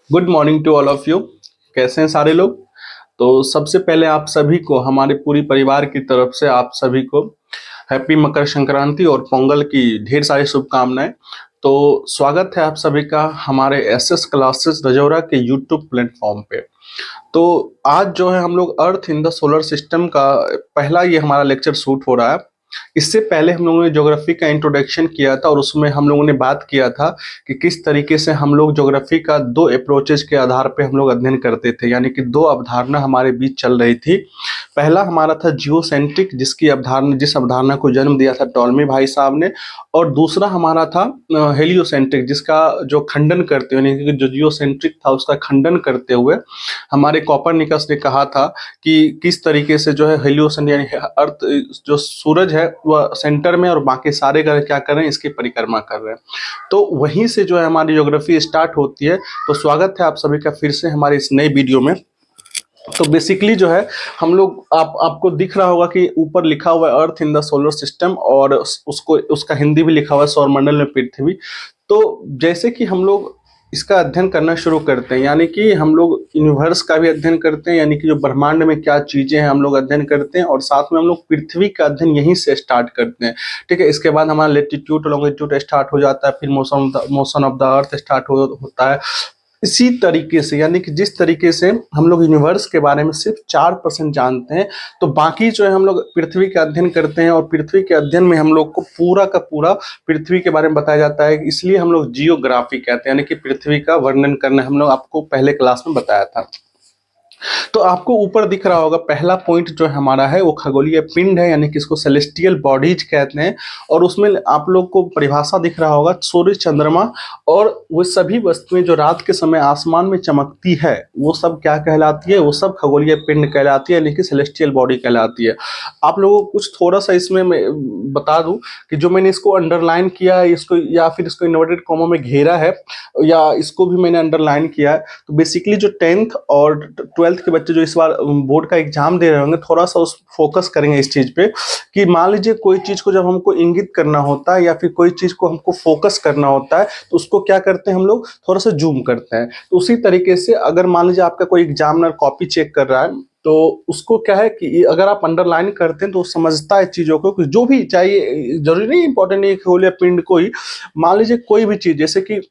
Good morning to all of you. कैसे हैं सारे लोग। तो सबसे पहले आप सभी को हमारे पूरी परिवार की तरफ से आप सभी को हैप्पी मकर संक्रांति और पोंगल की ढेर सारी शुभकामनाएं। तो स्वागत है आप सभी का हमारे एसएस क्लासेस रजौरा के यूट्यूब प्लेटफॉर्म पे। तो आज जो है हम लोग अर्थ इन द सोलर सिस्टम का पहला ये हमारा लेक्चर शूट हो रहा है। इससे पहले हम लोगों ने ज्योग्राफी का इंट्रोडक्शन किया था और उसमें हम लोगों ने बात किया था कि किस तरीके से हम लोग ज्योग्राफी का दो अप्रोचेज के आधार पे हम लोग अध्ययन करते थे, यानी कि दो अवधारणा हमारे बीच चल रही थी। पहला हमारा था जियोसेंट्रिक, जिस अवधारणा को जन्म दिया था टॉलमी भाई साहब ने, और दूसरा हमारा था हेलियोसेंट्रिक, जिसका जो खंडन करते हुए, यानी कि जो जियोसेंट्रिक था उसका खंडन करते हुए हमारे कॉपरनिकस ने कहा था कि किस तरीके से जो है हेलियोसेंट्रिक यानी अर्थ जो सूरज है वह सेंटर में और बाकी सारे ग्रह क्या कर रहे हैं, इसकी परिक्रमा कर रहे हैं। तो वहीं से जो है हमारी ज्योग्राफी स्टार्ट होती है। तो स्वागत है आप सभी का फिर से हमारे इस नए वीडियो में। तो बेसिकली जो है हम लोग आपको दिख रहा होगा कि ऊपर लिखा हुआ है अर्थ इन द सोलर सिस्टम, और उसका हिंदी भी लिखा हुआ है सौरमंडल में पृथ्वी। तो जैसे कि हम लोग इसका अध्ययन करना शुरू करते हैं, यानी कि हम लोग यूनिवर्स का भी अध्ययन करते हैं, यानी कि जो ब्रह्मांड में क्या चीजें हैं हम लोग अध्ययन करते हैं, और साथ में हम लोग पृथ्वी का अध्ययन यहीं से स्टार्ट करते हैं। ठीक है, इसके बाद हमारा लेटीट्यूड लॉन्गिट्यूड स्टार्ट हो जाता है, फिर motion of the earth start होता है। इसी तरीके से, यानी कि जिस तरीके से हम लोग यूनिवर्स के बारे में सिर्फ 4% जानते हैं, तो बाकी जो है हम लोग पृथ्वी का अध्ययन करते हैं, और पृथ्वी के अध्ययन में हम लोग को पूरा का पूरा पृथ्वी के बारे में बताया जाता है। इसलिए हम लोग जियोग्राफी कहते हैं, यानी कि पृथ्वी का वर्णन करना हम लोग आपको पहले क्लास में बताया था। तो आपको ऊपर दिख रहा होगा पहला पॉइंट जो हमारा है वो खगोलीय पिंड है, यानी कि इसको सेलेस्टियल बॉडीज कहते हैं। और उसमें आप लोग को परिभाषा दिख रहा होगा सूर्य, चंद्रमा और वो सभी वस्तुएं जो रात के समय आसमान में चमकती है वो सब क्या कहलाती है, वो सब खगोलीय पिंड कहलाती है, यानी कि सेलेस्टियल बॉडी कहलाती है। आप लोगों को कुछ थोड़ा सा इसमें मैं बता दूं कि जो मैंने इसको अंडरलाइन किया है, इसको या फिर इसको इन्वर्टेड कॉमा में घेरा है, या इसको भी मैंने अंडरलाइन किया है। तो बेसिकली जो 10th और 12th के बच्चे जो इस बार बोर्ड का एग्जाम दे रहे होंगे, थोड़ा सा उस फोकस करेंगे इस चीज पे कि मान लीजिए कोई चीज को जब हमको इंगित करना होता है या फिर कोई चीज को हमको फोकस करना होता है तो उसको क्या करते हैं हम लोग, थोड़ा सा जूम करते हैं। तो उसी तरीके से अगर मान लीजिए आपका कोई एग्जामिनर कॉपी चेक कर रहा है तो उसको क्या है कि अगर आप अंडरलाइन करते हैं तो समझता है चीजों को, जो भी चाहिए, जरूरी नहीं इंपॉर्टेंट नहीं खगोलीय पिंड को ही, मान लीजिए कोई भी चीज, जैसे कि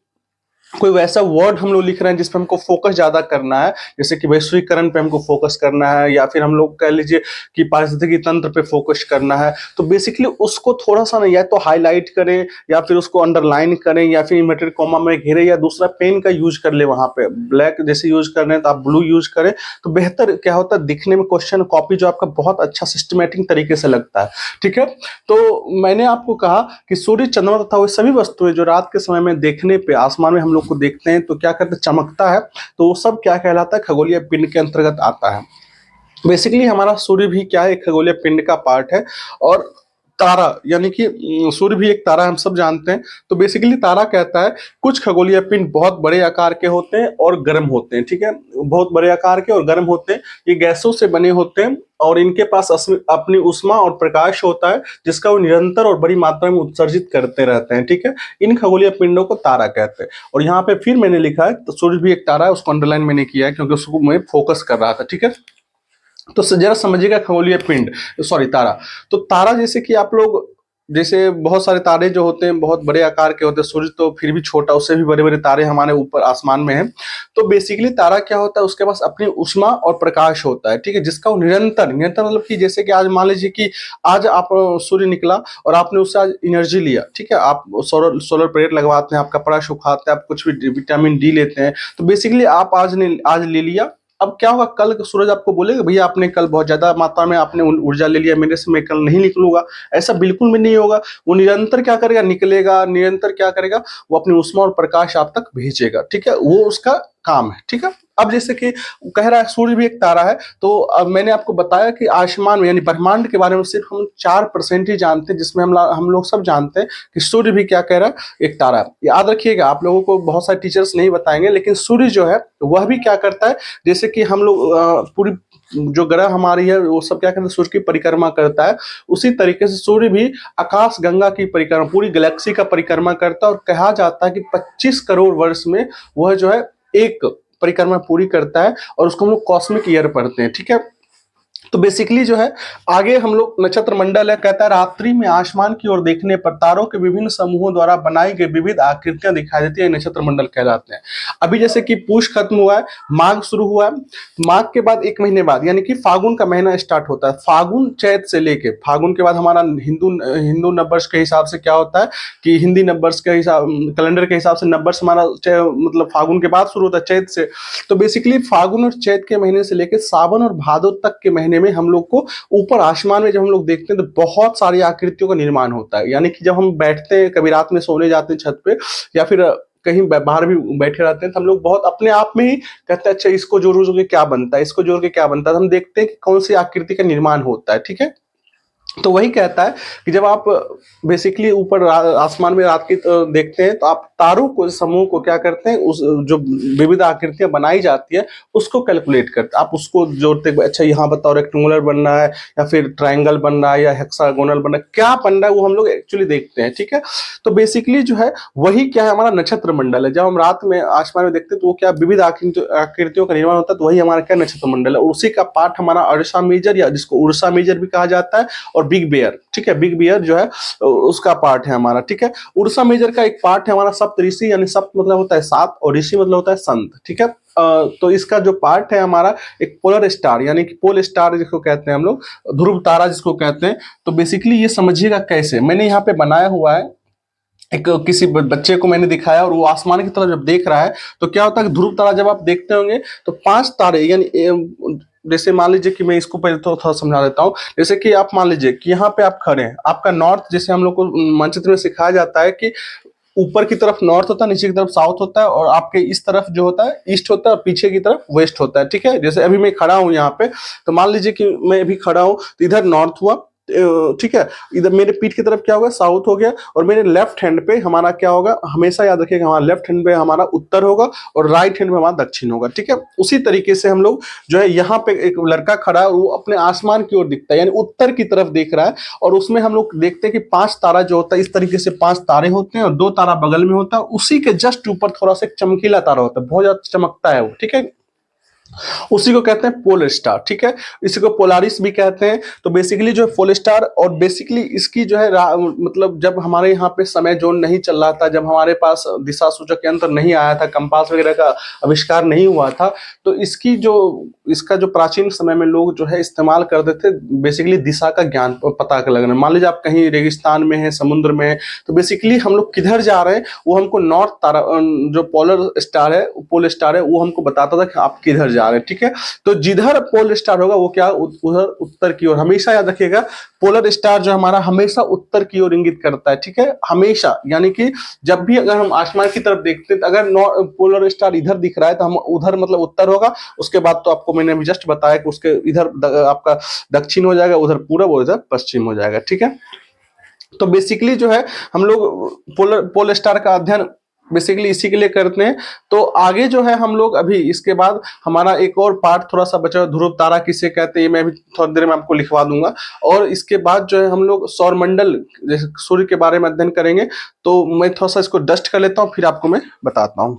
कोई वैसा वर्ड हम लोग लिख रहे हैं जिस पे हमको फोकस ज्यादा करना है, जैसे कि वैश्वीकरण पे हमको फोकस करना है, या फिर हम लोग कह लीजिए कि पारिस्थितिकी तंत्र पे फोकस करना है, तो बेसिकली उसको थोड़ा सा ना या तो हाईलाइट करें या फिर उसको अंडरलाइन करें या फिर इन्वर्टेड कॉमा में घेरे, या दूसरा पेन का यूज कर ले। वहां पे ब्लैक जैसे यूज कर रहे हैं तो आप ब्लू यूज करें, तो बेहतर क्या होता है दिखने में क्वेश्चन कॉपी जो आपका बहुत अच्छा सिस्टमेटिक तरीके से लगता है। ठीक है, तो मैंने आपको कहा कि सूर्य, चंद्रमा तथा वो सभी वस्तुएं जो रात के समय में देखने पे आसमान में हम लोग को देखते हैं तो क्या करते हैं, चमकता है, तो वो सब क्या कहलाता है, खगोलीय पिंड के अंतर्गत आता है। बेसिकली हमारा सूर्य भी क्या है, एक खगोलीय पिंड का पार्ट है। और तारा, यानी कि सूर्य भी एक तारा हम सब जानते हैं। तो बेसिकली तारा कहता है कुछ खगोलीय पिंड बहुत बड़े आकार के होते हैं और गर्म होते हैं। ठीक है, बहुत बड़े आकार के और गर्म होते हैं, ये गैसों से बने होते हैं और इनके पास अपनी ऊष्मा और प्रकाश होता है जिसका वो निरंतर और बड़ी मात्रा में उत्सर्जित करते रहते हैं। ठीक है, इन खगोलीय पिंडों को तारा कहते हैं। और यहाँ पे फिर मैंने लिखा है तो सूर्य भी एक तारा है, उसको अंडरलाइन मैंने किया है क्योंकि उसको मैं फोकस कर रहा था। ठीक है, तो जरा समझिएगा खगोलीय पिंड, सॉरी तारा। तो तारा जैसे कि आप लोग, जैसे बहुत सारे तारे जो होते हैं बहुत बड़े आकार के होते हैं, सूर्य तो फिर भी छोटा, उससे भी बड़े बड़े तारे हमारे ऊपर आसमान में हैं। तो बेसिकली तारा क्या होता है, उसके पास अपनी ऊष्मा और प्रकाश होता है। ठीक है, जिसका वो निरंतर निरंतर मतलब कि जैसे कि आज मान लीजिए कि आज आप सूर्य निकला और आपने उससे आज एनर्जी लिया। ठीक है, आप सोलर प्लेट लगवाते हैं, आप कपड़ा सुखाते हैं, आप कुछ भी विटामिन डी लेते हैं, तो बेसिकली आप आज ले लिया। अब क्या होगा, कल सूरज आपको बोलेगा भैया आपने कल बहुत ज्यादा मात्रा में आपने ऊर्जा ले लिया मेरे से, मैं कल नहीं निकलूंगा। ऐसा बिल्कुल भी नहीं होगा, वो निरंतर क्या करेगा, निकलेगा, निरंतर क्या करेगा, वो अपनी ऊष्मा और प्रकाश आप तक भेजेगा। ठीक है, वो उसका काम है, ठीक है। अब जैसे कि कह रहा है सूर्य भी एक तारा है, तो अब मैंने आपको बताया कि आसमान में यानी ब्रह्मांड के बारे में सिर्फ हम 4% ही जानते हैं, जिसमें हम लोग सब जानते हैं कि सूर्य भी क्या कह रहा है, एक तारा है। याद रखिएगा, आप लोगों को बहुत सारे टीचर्स नहीं बताएंगे, लेकिन सूर्य जो है वह भी क्या करता है, जैसे कि हम लोग पूरी जो ग्रह हमारी है वो सब क्या करते हैं, सूर्य की परिक्रमा करता है, उसी तरीके से सूर्य भी आकाश गंगा की परिक्रमा, पूरी गैलेक्सी का परिक्रमा करता है। और कहा जाता है कि 25 करोड़ वर्ष में वह जो है एक परिक्रमा पूरी करता है, और उसको हम लोग कॉस्मिक ईयर पढ़ते हैं, ठीक है। तो बेसिकली जो है आगे हम लोग नक्षत्र मंडल है, कहता है रात्रि में आसमान की ओर देखने पर तारों के विभिन्न समूहों द्वारा बनाई गई विविध आकृतियां दिखाई देती है, नक्षत्र मंडल कहलाते हैं। अभी जैसे कि पूष खत्म हुआ है, माघ शुरू हुआ है, माघ के बाद 1 महीने बाद यानी कि फागुन का महीना स्टार्ट होता है। फागुन चैत से लेके फागुन के बाद हमारा हिंदू नववर्ष के हिसाब से क्या होता है कि हिंदी नववर्ष के हिसाब कैलेंडर के हिसाब से नववर्ष हमारा मतलब फागुन के बाद शुरू होता है, चैत से। तो बेसिकली फागुन और चैत के महीने से लेकर सावन और भादो तक के महीने में हम लोग को ऊपर आसमान में जब हम लोग देखते हैं तो बहुत सारी आकृतियों का निर्माण होता है। यानी कि जब हम बैठते हैं, कभी रात में सोने जाते हैं छत पे, या फिर कहीं बाहर भी बैठे रहते हैं, तो हम लोग बहुत अपने आप में ही कहते हैं अच्छा इसको जोड़ के क्या बनता है, इसको जोड़ के क्या बनता है, तो हम देखते हैं कि कौन सी आकृति का निर्माण होता है, ठीक है। तो वही कहता है कि जब आप बेसिकली ऊपर आसमान में रात की देखते हैं, तो आप तारों को समूह को क्या करते हैं, उस जो विविध आकृतियां बनाई जाती है उसको कैलकुलेट करते हैं, आप उसको जोड़ते हैं। अच्छा यहाँ बताओ रेक्टेंगुलर बनना है या फिर ट्रायंगल बनना है या हेक्सागोनल बनना है, क्या बनना है वो हम लोग एक्चुअली देखते हैं, ठीक है। तो बेसिकली जो है वही क्या है, हमारा नक्षत्र मंडल है। जब हम रात में आसमान में देखते हैं तो वो क्या विविध आकृतियों का निर्माण होता है, तो वही हमारा क्या नक्षत्र मंडल है। और उसी का पार्ट हमारा अर्सा मेजर या जिसको उर्सा मेजर भी कहा जाता है, और बिग बेयर, ठीक है। बिग बेयर जो है उसका पार्ट है हमारा, ठीक है। उड़ीसा मेजर का एक पार्ट है हमारा सप्त ऋषि, यानी सप्त मतलब होता है 7 और ऋषि मतलब होता है संत, ठीक है। तो इसका जो पार्ट है हमारा एक पोलर स्टार, यानी कि पोल स्टार जिसको कहते हैं हम लोग, ध्रुव तारा जिसको कहते हैं। तो बेसिकली ये समझिएगा कैसे, मैंने यहाँ पे बनाया हुआ है, एक किसी बच्चे को मैंने दिखाया और वो आसमान की तरफ जब देख रहा है तो क्या होता है कि ध्रुव तारा जब आप देखते होंगे तो 5 तारे, यानी जैसे मान लीजिए कि मैं इसको पहले तो थोड़ा समझा देता हूँ। जैसे कि आप मान लीजिए कि यहाँ पे आप खड़े हैं, आपका नॉर्थ, जैसे हम लोग को मानचित्र में सिखाया जाता है कि ऊपर की तरफ नॉर्थ होता है, नीचे की तरफ साउथ होता है, और आपके इस तरफ जो होता है ईस्ट होता है, और पीछे की तरफ वेस्ट होता है, ठीक है। जैसे अभी मैं खड़ा हूँ यहाँ पे, तो मान लीजिए कि मैं अभी खड़ा हूँ तो इधर नॉर्थ हुआ, ठीक है। इधर मेरे पीठ की तरफ क्या होगा, साउथ हो गया, और मेरे लेफ्ट हैंड पे हमारा क्या होगा, हमेशा याद रखिएगा हमारा लेफ्ट हैंड पे हमारा उत्तर होगा और राइट हैंड पे हमारा दक्षिण होगा, ठीक है। उसी तरीके से हम लोग जो है यहाँ पे एक लड़का खड़ा है, वो अपने आसमान की ओर दिखता है, यानी उत्तर की तरफ देख रहा है, और उसमें हम लोग देखते हैं कि 5 तारा जो होता है, इस तरीके से 5 तारे होते हैं, और 2 तारा बगल में होता है, उसी के जस्ट ऊपर थोड़ा सा एक चमकीला तारा होता है, बहुत ज्यादा चमकता है वो, ठीक है। उसी को कहते हैं पोल स्टार, ठीक है। इसी को पोलारिस भी कहते हैं। तो बेसिकली जो है पोल स्टार, और बेसिकली इसकी जो है मतलब जब हमारे यहाँ पे समय जोन नहीं चल रहा था, जब हमारे पास दिशा सूचक यंत्र नहीं आया था, कंपास वगैरह का आविष्कार नहीं हुआ था, तो इसका जो प्राचीन समय में लोग जो है इस्तेमाल करते थे बेसिकली दिशा का ज्ञान पता कर लगना। मान लीजिए आप कहीं रेगिस्तान में है, समुद्र में है, तो बेसिकली हम लोग किधर जा रहे हैं वो हमको नॉर्थ तारा जो पोलर स्टार है, पोल स्टार है, वो हमको बताता था कि आप किधर जा रहे हैं, ठीक है। तो जिधर पोल स्टार होगा वो क्या उधर उत्तर की ओर, हमेशा याद रखिएगा पोलर स्टार जो हमारा हमेशा उत्तर की ओर इंगित करता है, ठीक है, हमेशा। यानी कि जब भी अगर हम आसमान की तरफ देखते हैं तो अगर पोलर स्टार इधर दिख रहा है तो हम उधर मतलब उत्तर होगा, उसके बाद तो आपको मैंने अभी जस्ट बताया कि उसके इधर आपका दक्षिण हो जाएगा, उधर पूरब और इधर पश्चिम हो जाएगा, ठीक है। तो बेसिकली जो है हम लोग पोल स्टार का अध्ययन बेसिकली इसी के लिए करते हैं। तो आगे जो है हम लोग अभी इसके बाद हमारा एक और पार्ट थोड़ा सा बचा, ध्रुव तारा किसे कहते हैं ये मैं भी थोड़ी देर में आपको लिखवा दूंगा। और इसके बाद जो है हम लोग सौरमंडल जैसे सूर्य के बारे में अध्ययन करेंगे। तो मैं थोड़ा सा इसको डस्ट कर लेता हूँ, फिर आपको मैं बताता हूँ।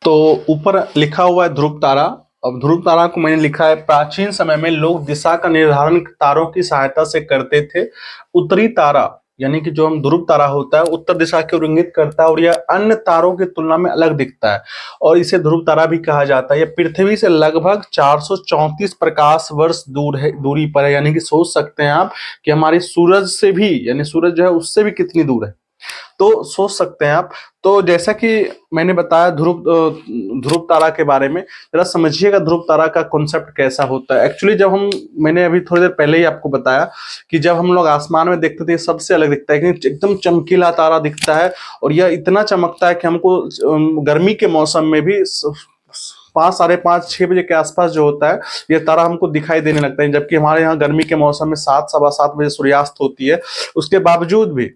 तो ऊपर लिखा हुआ है ध्रुव तारा। अब ध्रुव तारा को मैंने लिखा है, प्राचीन समय में लोग दिशा का निर्धारण तारों की सहायता से करते थे। उत्तरी तारा यानी कि जो हम ध्रुव तारा होता है उत्तर दिशा की ओर इंगित करता है, और यह अन्य तारों की तुलना में अलग दिखता है और इसे ध्रुव तारा भी कहा जाता है। यह पृथ्वी से लगभग 434 प्रकाश वर्ष दूरी पर है। यानी कि सोच सकते हैं आप कि हमारे सूरज से भी, यानी सूरज जो है उससे भी कितनी दूर है, तो सोच सकते हैं आप। तो जैसा कि मैंने बताया ध्रुव तारा के बारे में, जरा समझिएगा ध्रुव तारा का कॉन्सेप्ट कैसा होता है। एक्चुअली मैंने अभी थोड़ी देर पहले ही आपको बताया कि जब हम लोग आसमान में देखते थे सबसे अलग दिखता है, कि एकदम चमकीला तारा दिखता है, और यह इतना चमकता है कि हमको गर्मी के मौसम में भी 5, साढ़े 5, 6 बजे के आसपास जो होता है ये तारा हमको दिखाई देने लगता है, जबकि हमारे यहाँ गर्मी के मौसम में 7, सवा 7 बजे सूर्यास्त होती है। उसके बावजूद भी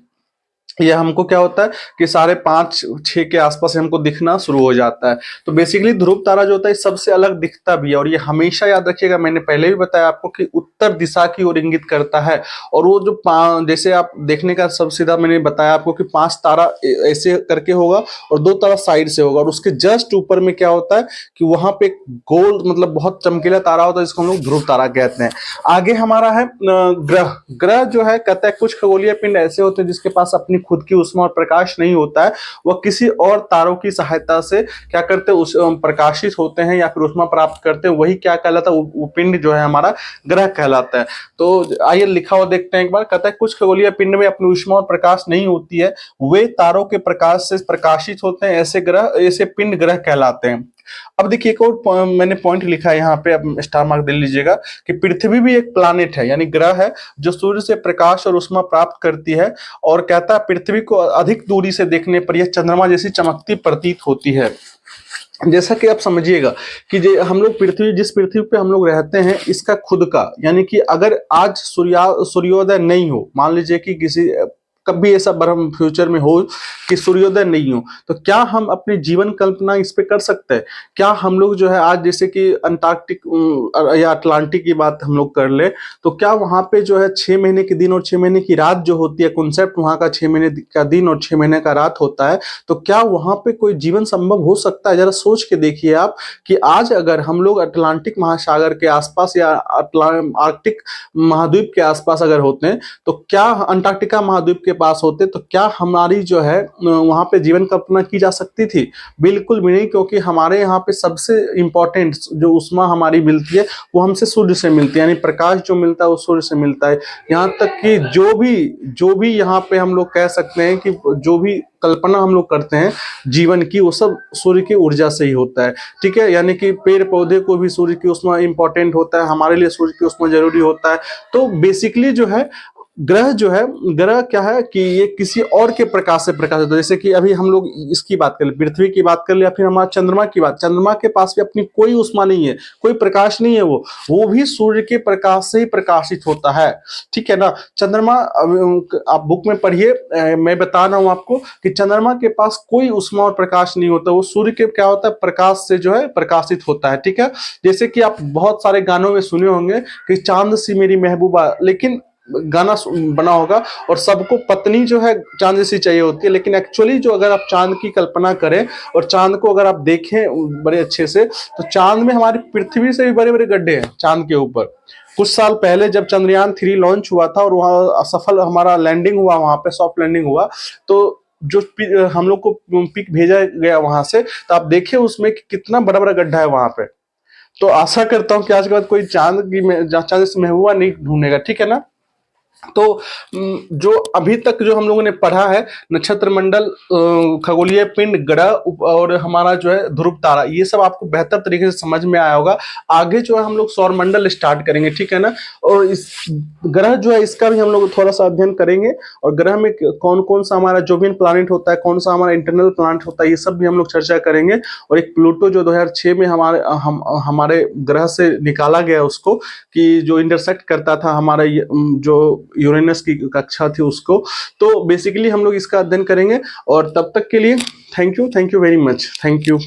ये हमको क्या होता है कि 5:30, 6 के आसपास हमको दिखना शुरू हो जाता है। तो बेसिकली ध्रुव तारा जो होता है सबसे अलग दिखता भी है, और ये हमेशा याद रखिएगा, मैंने पहले भी बताया आपको कि उत्तर दिशा की ओर इंगित करता है। और वो जो जैसे आप देखने का सब सीधा मैंने बताया आपको कि 5 तारा ऐसे करके होगा और 2 तारा साइड से होगा, और उसके जस्ट ऊपर में क्या होता है कि वहां पे गोल मतलब बहुत चमकीला तारा होता है जिसको हम लोग ध्रुव तारा कहते हैं। आगे हमारा है ग्रह। ग्रह जो है कहता है कुछ खगोलीय पिंड ऐसे होते हैं जिसके पास अपनी खुद की उष्मा और प्रकाश नहीं होता है, वह किसी और तारों की सहायता से क्या करते हैं, उस प्रकाशित होते हैं या फिर उष्मा प्राप्त करते हैं, वही क्या कहलाता है, वो पिंड जो है हमारा ग्रह कहलाता है। तो आइए लिखा हुआ देखते हैं एक बार, कहता है कुछ खगोलीय पिंड में अपनी उष्मा और प्रकाश नहीं होती है, वे तारों के प्रकाश से प्रकाशित होते हैं, ऐसे ग्रह, ऐसे पिंड ग्रह कहलाते हैं। अब देखिए एक और मैंने पॉइंट लिखा है यहाँ पे, अब स्टार मार्क दे लीजिएगा, कि पृथ्वी भी एक प्लानेट है, यानी ग्रह है जो सूर्य से प्रकाश और उष्मा प्राप्त करती है, और कहता है पृथ्वी को अधिक दूरी से देखने पर यह चंद्रमा जैसी चमकती प्रतीत होती है। जैसा कि आप समझिएगा कि हम लोग पृथ्वी, जिस पृथ्वी पे हम लोग रहते हैं, इसका खुद का, यानी कि अगर आज सूर्योदय नहीं हो, मान लीजिए कि किसी कभी ऐसा ब्रह्म फ्यूचर में हो कि सूर्योदय नहीं हो, तो क्या हम अपनी जीवन कल्पना इस पे कर सकते हैं? क्या हम लोग जो है आज जैसे कि अंटार्कटिक या अटलांटिक की बात हम लोग कर ले, तो क्या वहां पे जो है 6 महीने के दिन और 6 महीने की रात जो होती है, कॉन्सेप्ट वहां का 6 महीने का दिन और 6 महीने का रात होता है, तो क्या वहां पे कोई जीवन संभव हो सकता है? जरा सोच के देखिए आप कि आज अगर हम लोग अटलांटिक महासागर के आसपास या आर्कटिक महाद्वीप के आसपास अगर होते हैं, तो क्या अंटार्कटिका महाद्वीप के पास होते, तो क्या हमारी जो है वहां पे जीवन कल्पना की जा सकती थी? बिल्कुल भी नहीं, क्योंकि हमारे यहाँ पे सबसे इंपॉर्टेंट जो उष्मा हमारी मिलती है वो हमसे सूर्य से मिलती है, यानी प्रकाश जो मिलता है वो सूर्य से मिलता है। यहाँ तक कि जो भी यहाँ पे हम लोग कह सकते हैं कि जो भी कल्पना हम लोग करते हैं जीवन की, वो सब सूर्य की ऊर्जा से ही होता है। ठीक है, यानी कि पेड़ पौधे को भी सूर्य की उष्मा इंपॉर्टेंट होता है, हमारे लिए सूर्य की उष्मा जरूरी होता है। तो बेसिकली जो है ग्रह जो है, ग्रह क्या है कि ये किसी और के प्रकाश से प्रकाशित होता है। जैसे कि अभी हम लोग इसकी बात कर ले, पृथ्वी की बात कर ले, या फिर हमारा चंद्रमा की बात, चंद्रमा के पास भी अपनी कोई उष्मा नहीं है, कोई प्रकाश नहीं है, वो भी सूर्य के प्रकाश से ही प्रकाशित होता है। ठीक है ना। चंद्रमा आप बुक में पढ़िए, मैं बता रहा हूं आपको कि चंद्रमा के पास कोई उष्मा और प्रकाश नहीं होता, वो सूर्य के क्या होता है, प्रकाश से जो है प्रकाशित होता है। ठीक है, जैसे कि आप बहुत सारे गानों में सुने होंगे कि चांद सी मेरी महबूबा, लेकिन गाना बना होगा और सबको पत्नी जो है चांद जैसी चाहिए होती है, लेकिन एक्चुअली जो अगर आप चांद की कल्पना करें और चांद को अगर आप देखें बड़े अच्छे से, तो चांद में हमारी पृथ्वी से भी बड़े बड़े गड्ढे हैं चांद के ऊपर। कुछ साल पहले जब चंद्रयान 3 लॉन्च हुआ था और वहां सफल हमारा लैंडिंग हुआ, वहां पे सॉफ्ट लैंडिंग हुआ, तो जो हम लोग को पिक भेजा गया वहां से, तो आप देखिए उसमें कितना बड़ा बड़ा गड्ढा है वहां पे। तो आशा करता हूँ कि आज के बाद कोई चांद से महबूबा नहीं ढूंढेगा। ठीक है ना। तो जो अभी तक जो हम लोगों ने पढ़ा है, नक्षत्र मंडल, खगोलीय पिंड, ग्रह और हमारा जो है ध्रुव तारा, ये सब आपको बेहतर तरीके से समझ में आया होगा। आगे जो है हम लोग सौर मंडल स्टार्ट करेंगे। ठीक है ना। और इस ग्रह जो है इसका भी हम लोग थोड़ा सा अध्ययन करेंगे, और ग्रह में कौन कौन सा हमारा जोवियन प्लानिट होता है, कौन सा हमारा इंटरनल प्लानिट होता है, ये सब भी हम लोग चर्चा करेंगे। और एक प्लूटो जो 2006 में हमारे ग्रह से निकाला गया, उसको कि जो इंटरसेक्ट करता था हमारा जो यूरेनस की कक्षा थी उसको, तो बेसिकली हम लोग इसका अध्ययन करेंगे। और तब तक के लिए thank you very much, thank you.